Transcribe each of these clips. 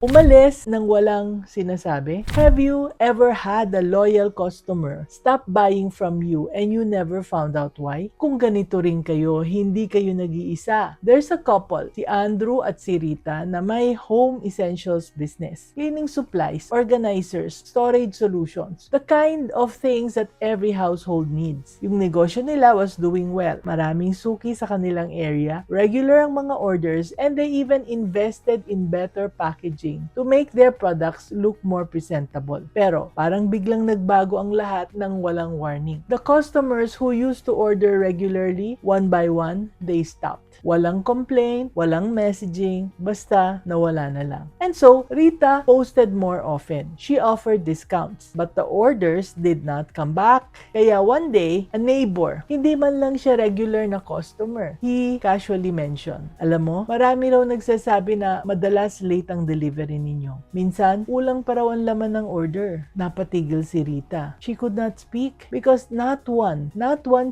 Umalis ng walang sinasabi? Have you ever had a loyal customer stop buying from you and you never found out why? Kung ganito rin kayo, hindi kayo nag-iisa. There's a couple, si Andrew at si Rita, na may home essentials business. Cleaning supplies, organizers, storage solutions. The kind of things that every household needs. Yung negosyo nila was doing well. Maraming suki sa kanilang area, regular ang mga orders, and they even invested in better packaging to make their products look more presentable. Pero parang biglang nagbago ang lahat ng walang warning. The customers who used to order regularly, one by one, they stopped. Walang complaint, walang messaging, basta nawala na lang. And so, Rita posted more often. She offered discounts, but the orders did not come back. Kaya one day, a neighbor, hindi man lang siya regular na customer, he casually mentioned, alam mo, marami raw nagsasabi na madalas late ang delivery ninyo. Minsan, kulang pa raw ang laman ng order. Napatigil si Rita. She could not speak because not one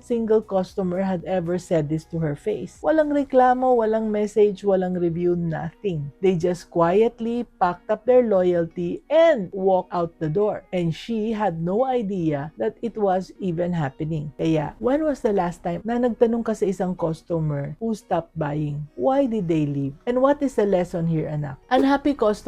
single customer had ever said this to her face. Walang reklamo, walang message, walang review, nothing. They just quietly packed up their loyalty and walked out the door. And she had no idea that it was even happening. Kaya, when was the last time na nagtanong ka sa isang customer who stopped buying? Why did they leave? And what is the lesson here, anak? Unhappy customers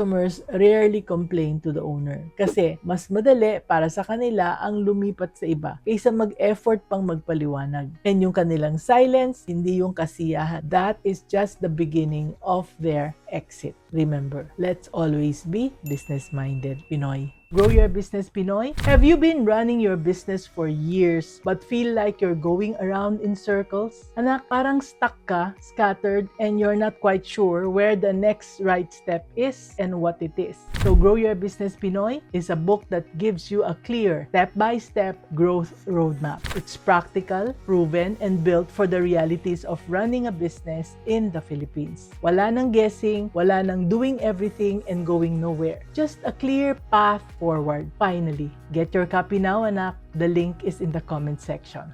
rarely complain to the owner kasi mas madali para sa kanila ang lumipat sa iba kaysa mag-effort pang magpaliwanag. And yung kanilang silence, hindi yung kasiyahan. That is just the beginning of their exit. Remember, let's always be business-minded, Pinoy. Grow your business, Pinoy. Have you been running your business for years but feel like you're going around in circles? Anak, parang stuck ka, scattered, and you're not quite sure where the next right step is and what it is. So Grow Your Business, Pinoy is a book that gives you a clear step-by-step growth roadmap. It's practical, proven, and built for the realities of running a business in the Philippines. Wala nang guessing, wala nang doing everything and going nowhere. Just a clear path forward. Finally, get your copy now, anak. The link is in the comment section.